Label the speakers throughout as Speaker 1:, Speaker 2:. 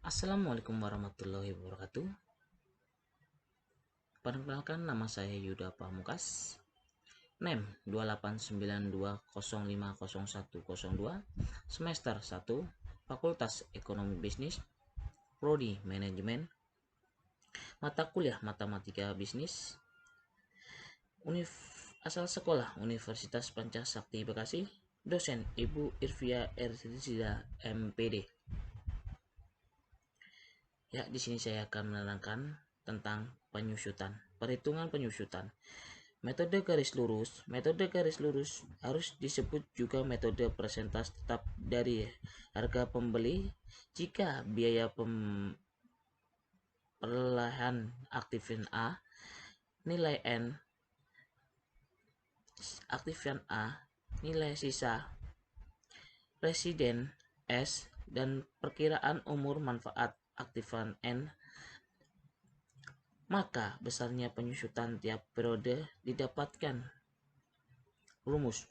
Speaker 1: Assalamualaikum warahmatullahi wabarakatuh. Perkenalkan, nama saya Yuda Pamungkas. NEM 2892050102, semester 1, Fakultas Ekonomi Bisnis, Prodi Manajemen, mata kuliah Matematika Bisnis, asal sekolah Universitas Pancasakti Bekasi, dosen Ibu Irvia Erzida MPD. Ya, di sini saya akan menerangkan tentang penyusutan, perhitungan penyusutan. Metode garis lurus harus disebut juga metode persentase tetap dari harga pembeli jika biaya perlahan aktifan A, nilai N aktifan A, nilai sisa residen S, dan perkiraan umur manfaat aktifan N, maka besarnya penyusutan tiap periode didapatkan rumus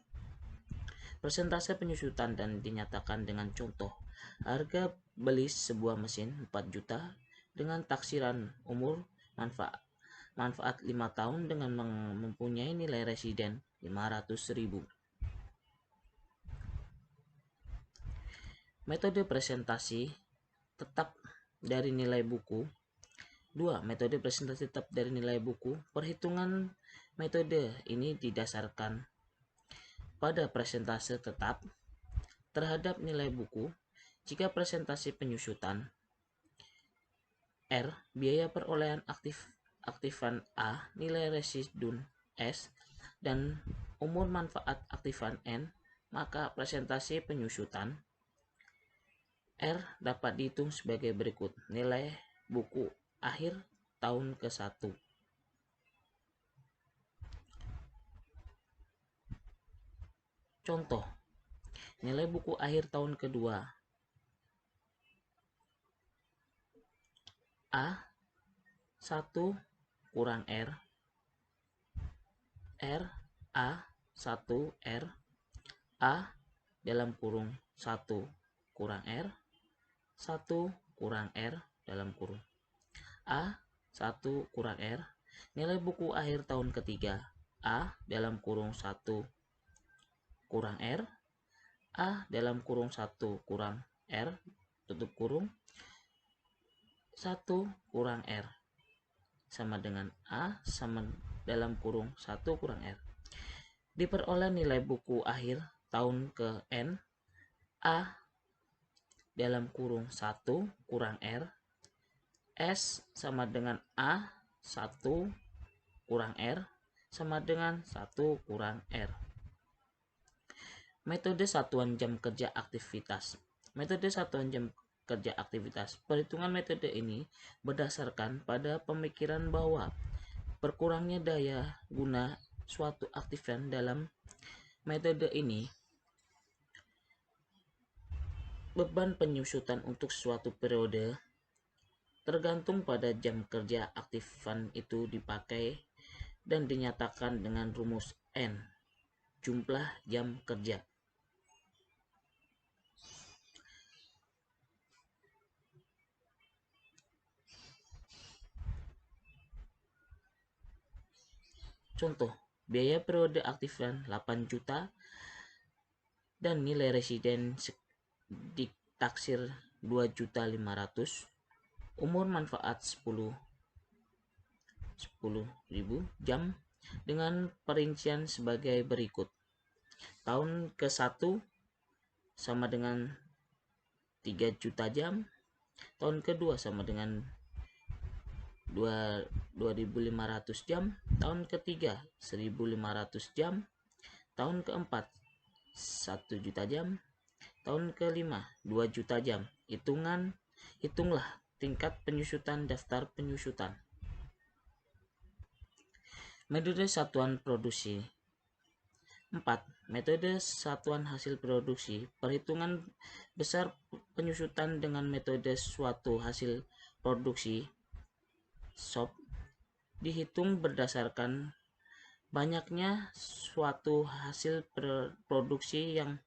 Speaker 1: persentase penyusutan dan dinyatakan dengan contoh. Harga beli sebuah mesin 4 juta dengan taksiran umur manfaat 5 tahun dengan mempunyai nilai residen 500.000. Metode presentasi tetap dari nilai buku. 2. Metode presentasi tetap dari nilai buku. Perhitungan metode ini didasarkan pada presentase tetap terhadap nilai buku. Jika presentasi penyusutan R, biaya perolehan aktifan A, nilai residun S, dan umur manfaat aktifan N, maka presentasi penyusutan R dapat dihitung sebagai berikut. Nilai buku akhir tahun ke-1. Contoh, nilai buku akhir tahun kedua A 1 kurang R A 1 R A dalam kurung 1 kurang R 1 kurang R dalam kurung A 1 kurang R. Nilai buku akhir tahun ketiga A dalam kurung 1 kurang R A dalam kurung 1 kurang R tutup kurung 1 kurang R sama dengan A sama dalam kurung 1 kurang R. Diperoleh nilai buku akhir tahun ke N A dalam kurung 1 kurang R S sama dengan A 1 kurang R sama dengan 1 kurang R. Metode satuan jam kerja aktivitas. Metode satuan jam kerja aktivitas. Perhitungan metode ini berdasarkan pada pemikiran bahwa berkurangnya daya guna suatu aktifan. Dalam metode ini, beban penyusutan untuk suatu periode tergantung pada jam kerja aktifan itu dipakai dan dinyatakan dengan rumus N, jumlah jam kerja. Contoh, biaya periode aktifan 8 juta dan nilai residen ditaksir 2.500.000, umur manfaat 10.000 jam dengan perincian sebagai berikut. Tahun ke-1 sama dengan 3 juta jam, tahun kedua sama dengan 2.500 jam, tahun ketiga 1.500 jam, tahun keempat 1 juta jam, tahun kelima 2 juta jam. Hitunglah tingkat penyusutan daftar penyusutan. Metode satuan produksi. 4. Metode satuan hasil produksi. Perhitungan besar penyusutan dengan metode suatu hasil produksi SOP dihitung berdasarkan banyaknya suatu hasil produksi yang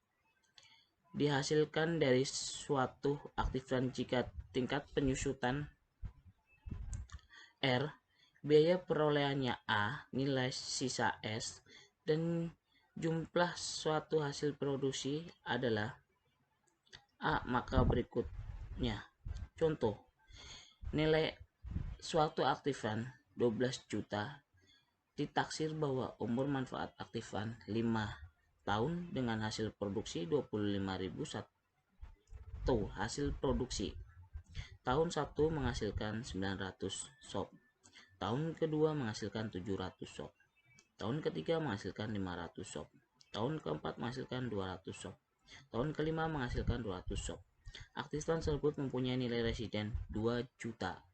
Speaker 1: dihasilkan dari suatu aktifan jika tingkat penyusutan R, biaya perolehannya A, nilai sisa S, dan jumlah suatu hasil produksi adalah A, maka berikutnya. Contoh, nilai suatu aktifan 12 juta, ditaksir bahwa umur manfaat aktifan 5 tahun dengan hasil produksi 25.000 satu hasil produksi. Tahun 1 menghasilkan 900 shop. Tahun kedua menghasilkan 700 shop. Tahun ketiga menghasilkan 500 shop. Tahun keempat menghasilkan 200 shop. Tahun kelima menghasilkan 200 shop. Aktifan tersebut mempunyai nilai residen 2 juta.